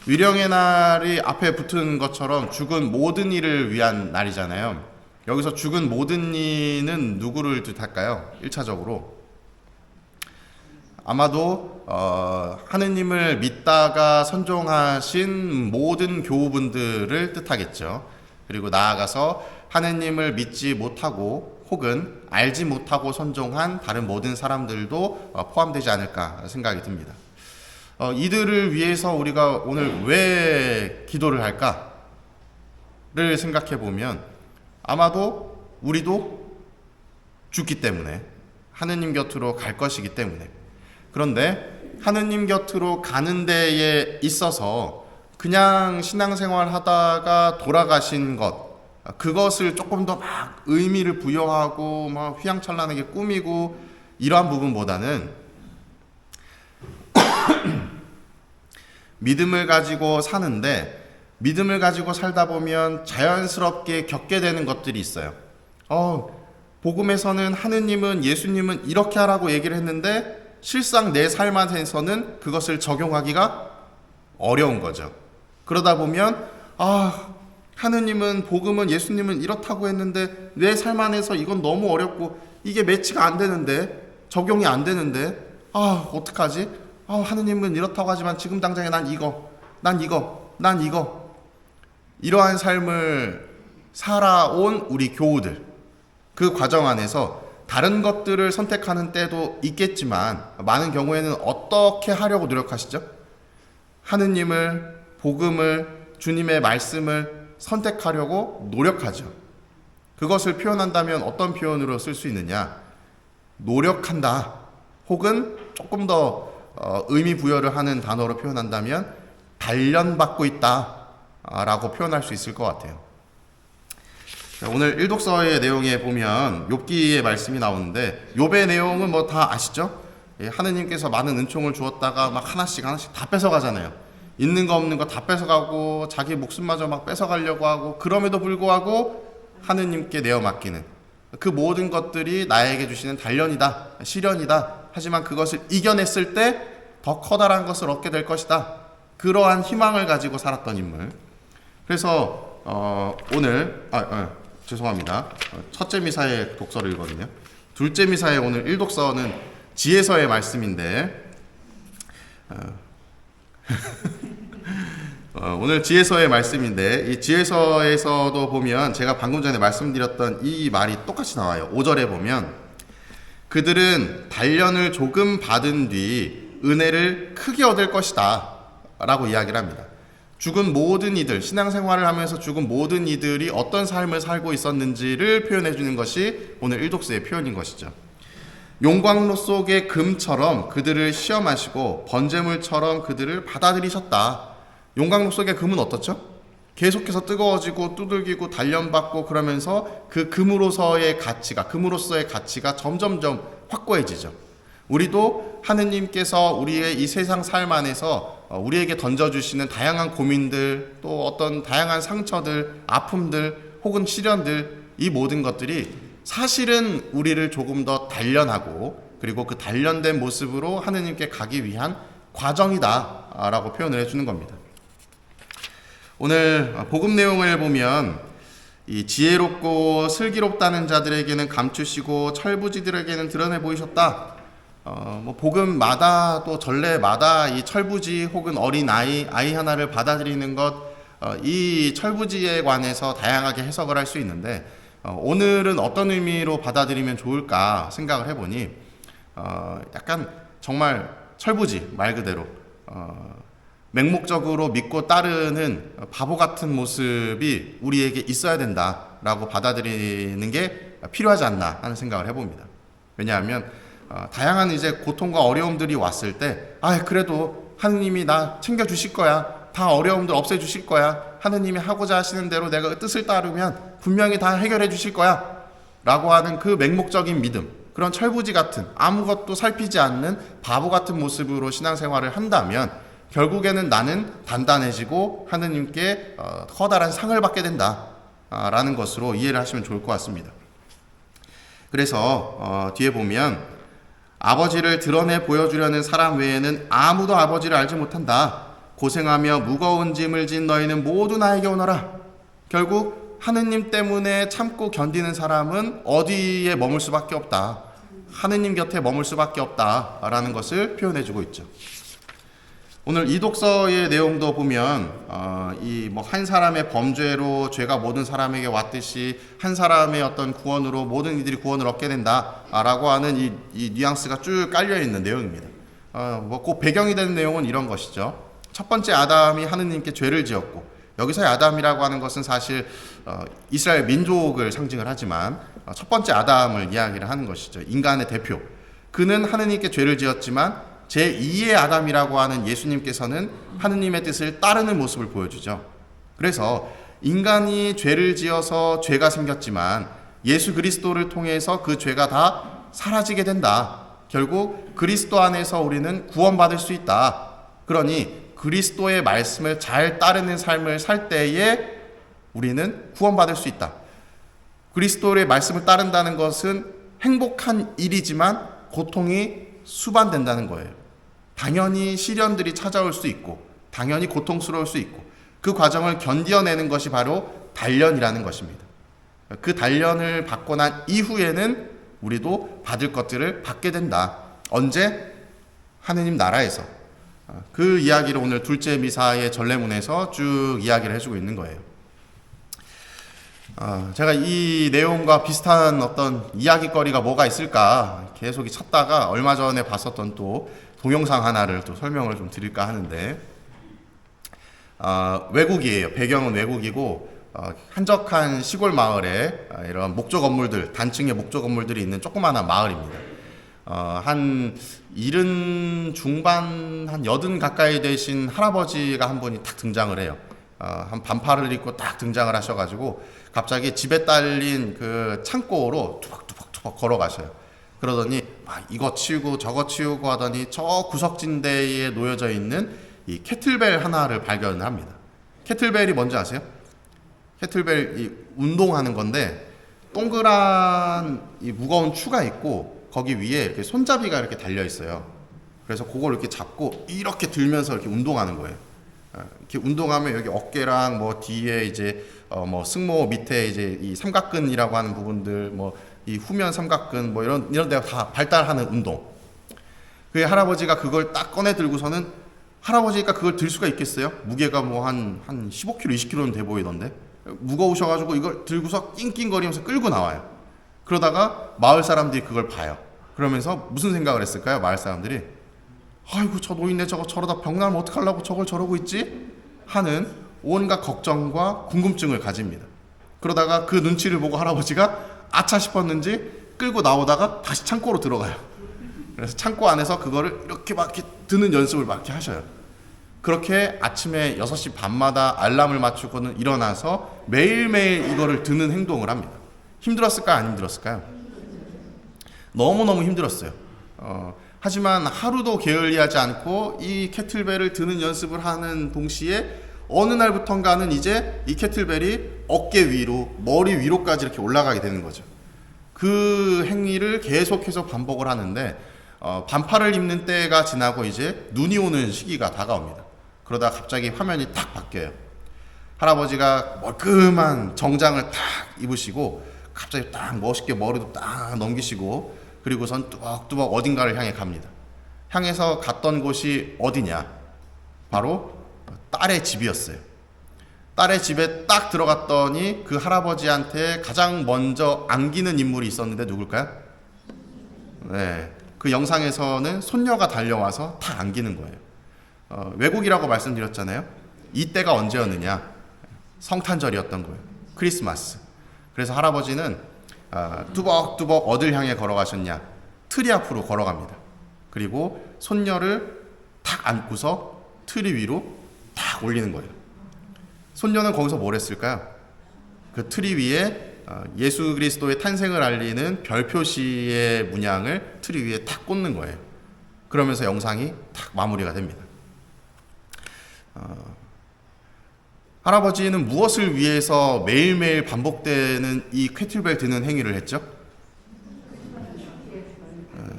위령의 날이 앞에 붙은 것처럼 죽은 모든 이를 위한 날이잖아요. 여기서 죽은 모든 이는 누구를 뜻할까요? 1차적으로 아마도 하느님을 믿다가 선종하신 모든 교우분들을 뜻하겠죠. 그리고 나아가서 하느님을 믿지 못하고 혹은 알지 못하고 선종한 다른 모든 사람들도 포함되지 않을까 생각이 듭니다. 이들을 위해서 우리가 오늘 왜 기도를 할까를 생각해 보면 아마도 우리도 죽기 때문에 하느님 곁으로 갈 것이기 때문에, 그런데 하느님 곁으로 가는 데에 있어서 그냥 신앙생활 하다가 돌아가신 것, 그것을 조금 더 막 의미를 부여하고 막 휘황찬란하게 꾸미고 이러한 부분보다는 믿음을 가지고 사는데, 믿음을 가지고 살다 보면 자연스럽게 겪게 되는 것들이 있어요. 복음에서는 하느님은, 예수님은 이렇게 하라고 얘기를 했는데 실상 내 삶 안에서는 그것을 적용하기가 어려운 거죠. 그러다 보면 하느님은, 복음은, 예수님은 이렇다고 했는데 내 삶 안에서 이건 너무 어렵고 이게 매치가 안 되는데, 적용이 안 되는데 어떡하지? 하느님은 이렇다고 하지만 지금 당장에 난 이거 이러한 삶을 살아온 우리 교우들, 그 과정 안에서 다른 것들을 선택하는 때도 있겠지만 많은 경우에는 어떻게 하려고 노력하시죠? 하느님을, 복음을, 주님의 말씀을 선택하려고 노력하죠. 그것을 표현한다면 어떤 표현으로 쓸 수 있느냐? 노력한다, 혹은 조금 더 의미 부여를 하는 단어로 표현한다면 단련받고 있다 라고 표현할 수 있을 것 같아요. 오늘 일독서의 내용에 보면 욥기의 말씀이 나오는데, 욥의 내용은 뭐 다 아시죠? 하느님께서 많은 은총을 주었다가 막 하나씩 다 뺏어가잖아요. 있는 거 없는 거 다 뺏어가고 자기 목숨마저 막 뺏어가려고 하고, 그럼에도 불구하고 하느님께 내어 맡기는 그 모든 것들이 나에게 주시는 단련이다, 시련이다, 하지만 그것을 이겨냈을 때 더 커다란 것을 얻게 될 것이다, 그러한 희망을 가지고 살았던 인물. 그래서 오늘 죄송합니다. 첫째 미사의 독서를 읽거든요. 둘째 미사의 오늘 1독서는 지혜서의 말씀인데 오늘 지혜서의 말씀인데, 이 지혜서에서도 보면 제가 방금 전에 말씀드렸던 이 말이 똑같이 나와요. 5절에 보면 그들은 단련을 조금 받은 뒤 은혜를 크게 얻을 것이다 라고 이야기를 합니다. 죽은 모든 이들, 신앙생활을 하면서 죽은 모든 이들이 어떤 삶을 살고 있었는지를 표현해 주는 것이 오늘 1독서의 표현인 것이죠. 용광로 속의 금처럼 그들을 시험하시고 번제물처럼 그들을 받아들이셨다. 용광로 속의 금은 어떻죠? 계속해서 뜨거워지고 두들기고 단련받고 그러면서 그 금으로서의 가치가 점점점 확고해지죠. 우리도 하느님께서 우리의 이 세상 삶 안에서 우리에게 던져주시는 다양한 고민들, 또 어떤 다양한 상처들, 아픔들, 혹은 시련들, 이 모든 것들이 사실은 우리를 조금 더 단련하고, 그리고 그 단련된 모습으로 하느님께 가기 위한 과정이다 라고 표현을 해주는 겁니다. 오늘 복음 내용을 보면 이 지혜롭고 슬기롭다는 자들에게는 감추시고 철부지들에게는 드러내 보이셨다. 복음마다 또 전례마다 이 철부지 혹은 어린 아이 하나를 받아들이는 것, 이 철부지에 관해서 다양하게 해석을 할 수 있는데, 오늘은 어떤 의미로 받아들이면 좋을까 생각을 해보니 약간 정말 철부지 말 그대로 맹목적으로 믿고 따르는 바보 같은 모습이 우리에게 있어야 된다라고 받아들이는 게 필요하지 않나 하는 생각을 해봅니다. 왜냐하면 다양한 이제 고통과 어려움들이 왔을 때 그래도 하느님이 나 챙겨주실 거야, 다 어려움들 없애주실 거야, 하느님이 하고자 하시는 대로 내가 그 뜻을 따르면 분명히 다 해결해 주실 거야 라고 하는 그 맹목적인 믿음, 그런 철부지 같은 아무것도 살피지 않는 바보 같은 모습으로 신앙생활을 한다면 결국에는 나는 단단해지고 하느님께 커다란 상을 받게 된다 라는 것으로 이해를 하시면 좋을 것 같습니다. 그래서 뒤에 보면 아버지를 드러내 보여주려는 사람 외에는 아무도 아버지를 알지 못한다. 고생하며 무거운 짐을 진 너희는 모두 나에게 오너라. 결국 하느님 때문에 참고 견디는 사람은 어디에 머물 수밖에 없다. 하느님 곁에 머물 수밖에 없다라는 것을 표현해주고 있죠. 오늘 이 독서의 내용도 보면 이 뭐 한 사람의 범죄로 죄가 모든 사람에게 왔듯이 한 사람의 어떤 구원으로 모든 이들이 구원을 얻게 된다라고 하는 이 뉘앙스가 쭉 깔려 있는 내용입니다. 뭐 그 배경이 되는 내용은 이런 것이죠. 첫 번째 아담이 하느님께 죄를 지었고, 여기서의 아담이라고 하는 것은 사실 이스라엘 민족을 상징을 하지만 첫 번째 아담을 이야기를 하는 것이죠. 인간의 대표. 그는 하느님께 죄를 지었지만 제2의 아담이라고 하는 예수님께서는 하느님의 뜻을 따르는 모습을 보여주죠. 그래서 인간이 죄를 지어서 죄가 생겼지만 예수 그리스도를 통해서 그 죄가 다 사라지게 된다. 결국 그리스도 안에서 우리는 구원받을 수 있다. 그러니 그리스도의 말씀을 잘 따르는 삶을 살 때에 우리는 구원받을 수 있다. 그리스도의 말씀을 따른다는 것은 행복한 일이지만 고통이 수반된다는 거예요. 당연히 시련들이 찾아올 수 있고 당연히 고통스러울 수 있고 그 과정을 견뎌내는 것이 바로 단련이라는 것입니다. 그 단련을 받고 난 이후에는 우리도 받을 것들을 받게 된다. 언제? 하느님 나라에서. 그 이야기를 오늘 둘째 미사의 전례문에서 쭉 이야기를 해주고 있는 거예요. 제가 이 내용과 비슷한 어떤 이야기거리가 뭐가 있을까 계속 찾다가 얼마 전에 봤었던 또 동영상 하나를 또 설명을 좀 드릴까 하는데, 외국이에요. 배경은 외국이고 한적한 시골 마을에 이런 목조 건물들, 단층의 목조 건물들이 있는 조그마한 마을입니다. 한 70 중반, 한 80 가까이 되신 할아버지가 한 분이 딱 등장을 해요. 한 반팔을 입고 딱 등장을 하셔가지고 갑자기 집에 딸린 그 창고로 투벅투벅 걸어가셔요. 그러더니 막 이거 치우고 저거 치우고 하더니 저 구석진대에 놓여져 있는 이 캐틀벨 하나를 발견을 합니다. 캐틀벨이 뭔지 아세요? 캐틀벨 이 운동하는 건데 동그란 이 무거운 추가 있고 거기 위에 이렇게 손잡이가 이렇게 달려 있어요. 그래서 그걸 이렇게 잡고 이렇게 들면서 이렇게 운동하는 거예요. 이렇게 운동하면 여기 어깨랑 뭐 뒤에 이제 뭐 승모 밑에 이제 이 삼각근이라고 하는 부분들, 뭐 이 후면 삼각근 뭐 이런 데가 다 발달하는 운동. 그 할아버지가 그걸 딱 꺼내 들고서는, 할아버지가 그걸 들 수가 있겠어요? 무게가 뭐 한 15kg, 20kg는 돼 보이던데. 무거우셔가지고 이걸 들고서 낑낑거리면서 끌고 나와요. 그러다가 마을 사람들이 그걸 봐요. 그러면서 무슨 생각을 했을까요? 마을 사람들이 아이고 저 노인네 저거 저러다 병나면 어떡하려고 저걸 저러고 있지? 하는 온갖 걱정과 궁금증을 가집니다. 그러다가 그 눈치를 보고 할아버지가 아차 싶었는지 끌고 나오다가 다시 창고로 들어가요. 그래서 창고 안에서 그거를 이렇게 막 이렇게 드는 연습을 막 이렇게 하셔요. 그렇게 아침에 6시 반마다 알람을 맞추고는 일어나서 매일매일 이거를 드는 행동을 합니다. 힘들었을까요? 안 힘들었을까요? 너무너무 힘들었어요. 하지만 하루도 게을리하지 않고 이 캐틀벨을 드는 연습을 하는 동시에 어느 날부턴가는 이제 이 캐틀벨이 어깨 위로, 머리 위로까지 이렇게 올라가게 되는 거죠. 그 행위를 계속해서 반복을 하는데 반팔을 입는 때가 지나고 이제 눈이 오는 시기가 다가옵니다. 그러다 갑자기 화면이 탁 바뀌어요. 할아버지가 멀끔한 정장을 탁 입으시고 갑자기 딱 멋있게 머리도 딱 넘기시고 그리고선 뚜벅뚜벅 어딘가를 향해 갑니다. 향해서 갔던 곳이 어디냐? 바로 딸의 집이었어요. 딸의 집에 딱 들어갔더니 그 할아버지한테 가장 먼저 안기는 인물이 있었는데 누굴까요? 네, 그 영상에서는 손녀가 달려와서 탁 안기는 거예요. 외국이라고 말씀드렸잖아요. 이때가 언제였느냐? 성탄절이었던 거예요. 크리스마스. 그래서 할아버지는 뚜벅뚜벅 어딜 향해 걸어가셨냐? 트리 앞으로 걸어갑니다. 그리고 손녀를 탁 안고서 트리 위로 탁 올리는 거예요. 손녀는 거기서 뭘 했을까요? 그 트리 위에 예수 그리스도의 탄생을 알리는 별 표시의 문양을 트리 위에 탁 꽂는 거예요. 그러면서 영상이 탁 마무리가 됩니다. 할아버지는 무엇을 위해서 매일매일 반복되는 이 캐틀벨 드는 행위를 했죠?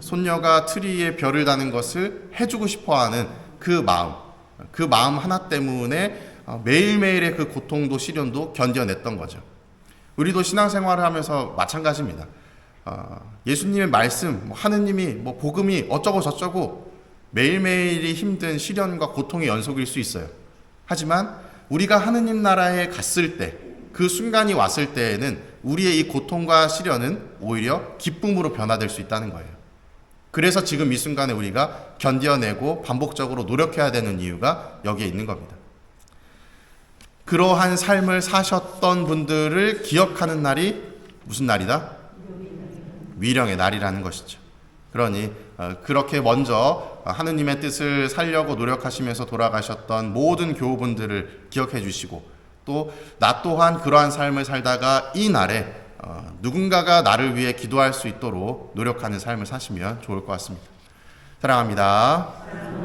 손녀가 트리에 별을 다는 것을 해주고 싶어하는 그 마음, 그 마음 하나 때문에 매일매일의 그 고통도 시련도 견뎌냈던 거죠. 우리도 신앙생활을 하면서 마찬가지입니다. 예수님의 말씀, 하느님이 복음이 어쩌고 저쩌고 매일매일이 힘든 시련과 고통의 연속일 수 있어요. 하지만 우리가 하느님 나라에 갔을 때, 그 순간이 왔을 때에는 우리의 이 고통과 시련은 오히려 기쁨으로 변화될 수 있다는 거예요. 그래서 지금 이 순간에 우리가 견뎌내고 반복적으로 노력해야 되는 이유가 여기에 있는 겁니다. 그러한 삶을 사셨던 분들을 기억하는 날이 무슨 날이다? 위령의 날이라는 것이죠. 그러니 그렇게 먼저 하느님의 뜻을 살려고 노력하시면서 돌아가셨던 모든 교우분들을 기억해 주시고, 또 나 또한 그러한 삶을 살다가 이 날에 누군가가 나를 위해 기도할 수 있도록 노력하는 삶을 사시면 좋을 것 같습니다. 사랑합니다.